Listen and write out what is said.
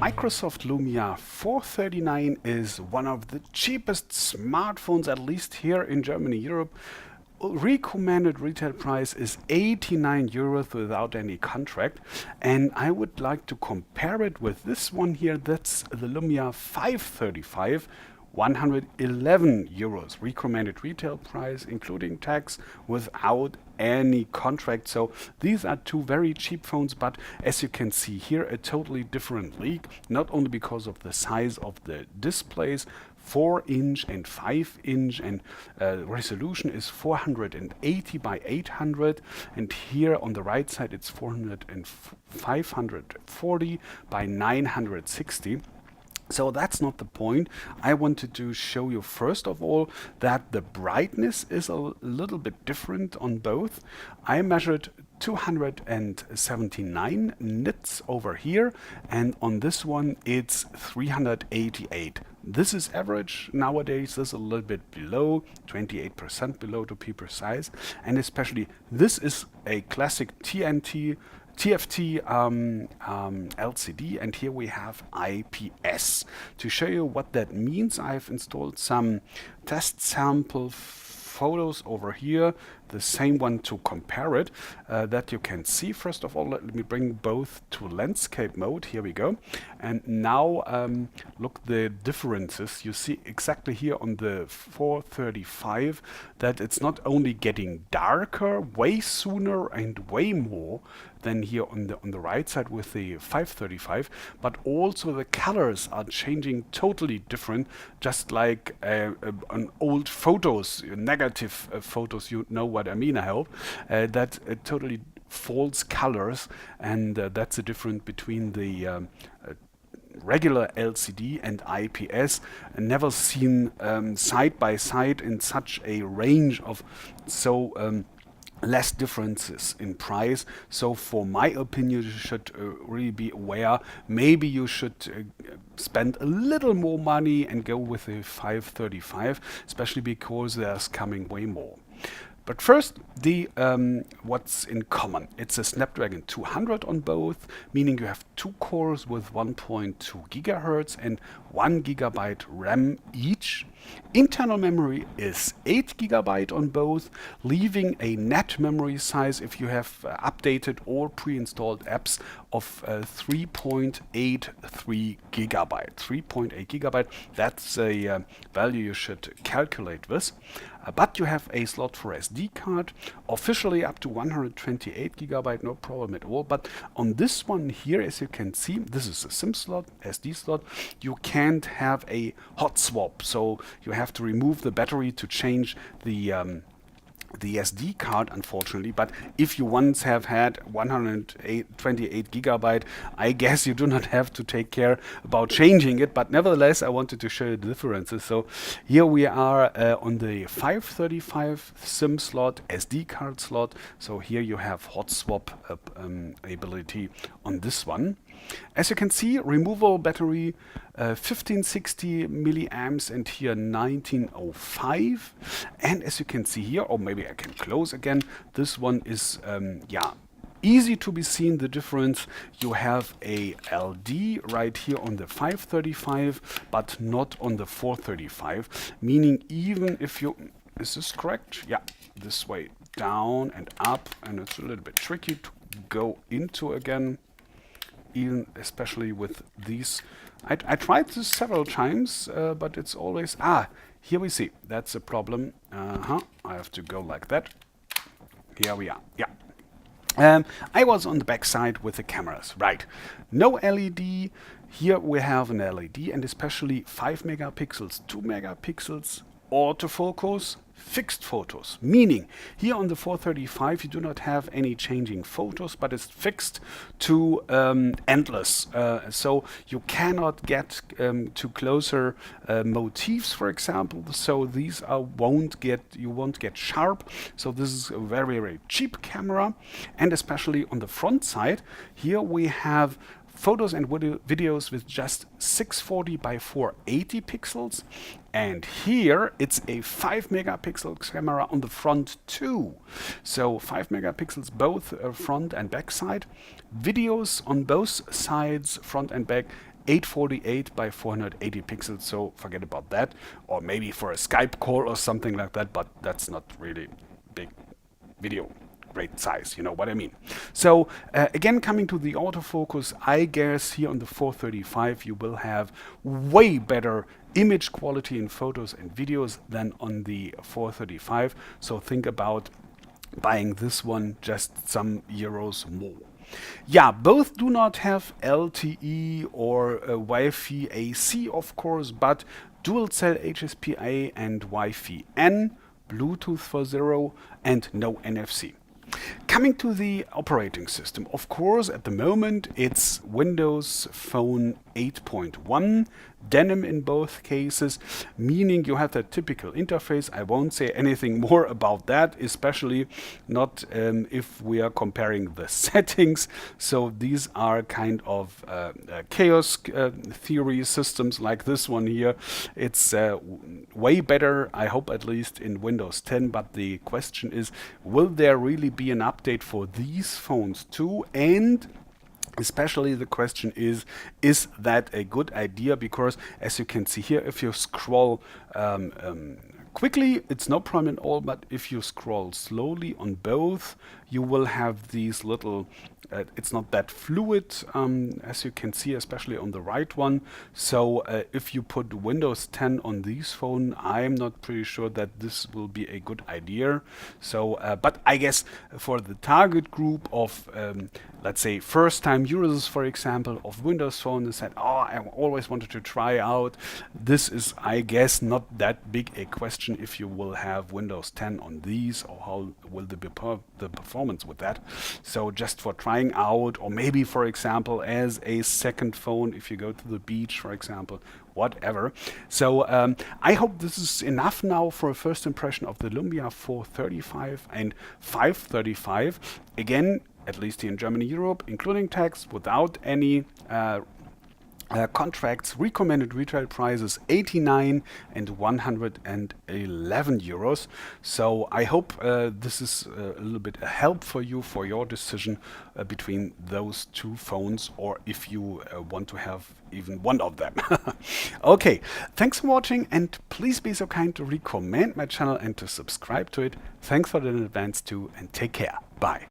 Microsoft Lumia 439 is one of the cheapest smartphones, at least here in Germany, Europe. Recommended retail price is 89 euros without any contract, and I would like to compare it with this one here. That's the Lumia 535. 111 euros recommended retail price, including tax, without any contract. So these are two very cheap phones, but as you can see here, a totally different league, not only because of the size of the displays, 4-inch and 5-inch, and resolution is 480 by 800, and here on the right side it's 540 by 960. So that's not the point. I wanted to show you first of all that the brightness is a little bit different on both. I measured 279 nits over here, and on this one it's 388. This is average nowadays. This is a little bit below, 28% below to be precise, and especially this is a classic TFT LCD, and here we have IPS. To show you what that means, I've installed some test sample photos over here, the same one to compare it, that you can see. First of all, let me bring both to landscape mode. Here we go. And now look the differences. You see exactly here on the 435 that it's not only getting darker way sooner and way more than here on the right side with the 535, but also the colors are changing totally different, just like on old photos, negative photos, you know what I mean, I hope, that totally false colors, and that's the difference between the regular LCD and IPS. Never seen side by side in such a range of so less differences in price. So for my opinion, you should really be aware. Maybe you should spend a little more money and go with a 535, especially because there's coming way more. But first, the what's in common. It's a Snapdragon 200 on both, meaning you have two cores with 1.2 gigahertz and 1 gigabyte RAM each. Internal memory is 8 gigabyte on both, leaving a net memory size, if you have updated or pre-installed apps, of 3.83 gigabyte. 3.8 gigabyte, that's a value you should calculate with. But you have a slot for SD card, officially up to 128 gigabyte, no problem at all. But on this one here, as you can see, this is a SIM slot, SD slot. You can't have a hot swap, so you have to remove the battery to change the SD card, unfortunately. But if you once have had 128 gigabyte, I guess you do not have to take care about changing it. But nevertheless, I wanted to show you the differences. So here we are on the 535 SIM slot, SD card slot. So here you have hot swap ability on this one. As you can see, removable battery 1560 milliamps, and here 1905. And as you can see here, or maybe I can close again, this one is easy to be seen, the difference. You have a LD right here on the 535, but not on the 435, meaning even if you, is this correct? Yeah, this way down and up, and it's a little bit tricky to go into again. Even especially with these, I tried this several times, but it's always, here we see, that's a problem. I have to go like that. Here we are, yeah. I was on the back side with the cameras, right. No LED, here we have an LED, and especially 5 megapixels, 2 megapixels, autofocus, fixed photos, meaning here on the 435 you do not have any changing photos, but it's fixed to endless, so you cannot get to closer motifs, for example. So these you won't get sharp. So this is a very, very cheap camera, and especially on the front side here we have photos and videos with just 640 by 480 pixels, and here it's a 5 megapixel camera on the front too. So 5 megapixels both front and back side. Videos on both sides, front and back, 848 by 480 pixels, so forget about that. Or maybe for a Skype call or something like that, but that's not really big video. Great size, you know what I mean. So again, coming to the autofocus, I guess here on the 435 you will have way better image quality in photos and videos than on the 435. So think about buying this one just some euros more. Yeah, both do not have LTE or Wi-Fi AC, of course, but dual cell HSPA and Wi-Fi N, Bluetooth 4.0, and no NFC. Coming to the operating system, of course, at the moment it's Windows Phone 8.1, denim in both cases, meaning you have that typical interface. I won't say anything more about that, especially not if we are comparing the settings. So these are kind of chaos theory systems like this one here. It's way better, I hope, at least in Windows 10, but the question is, will there really be an update for these phones too? And especially the question is that a good idea? Because as you can see here, if you scroll quickly, it's no problem at all, but if you scroll slowly on both, you will have these little, it's not that fluid, as you can see, especially on the right one. So if you put Windows 10 on these phone, I'm not pretty sure that this will be a good idea. So, but I guess for the target group of, let's say, first-time users, for example, of Windows Phone, they said, oh, I always wanted to try out. This is, I guess, not that big a question if you will have Windows 10 on these, or how will the performance with that. So just for trying out, or maybe, for example, as a second phone, if you go to the beach, for example, whatever. So I hope this is enough now for a first impression of the Lumia 435 and 535. Again, at least here in Germany, Europe, including tax, without any contracts, recommended retail prices 89 and 111 euros. So I hope this is a little bit a help for you for your decision between those two phones, or if you want to have even one of them. Okay, thanks for watching, and please be so kind to recommend my channel and to subscribe to it. Thanks for that in advance too, and take care. Bye.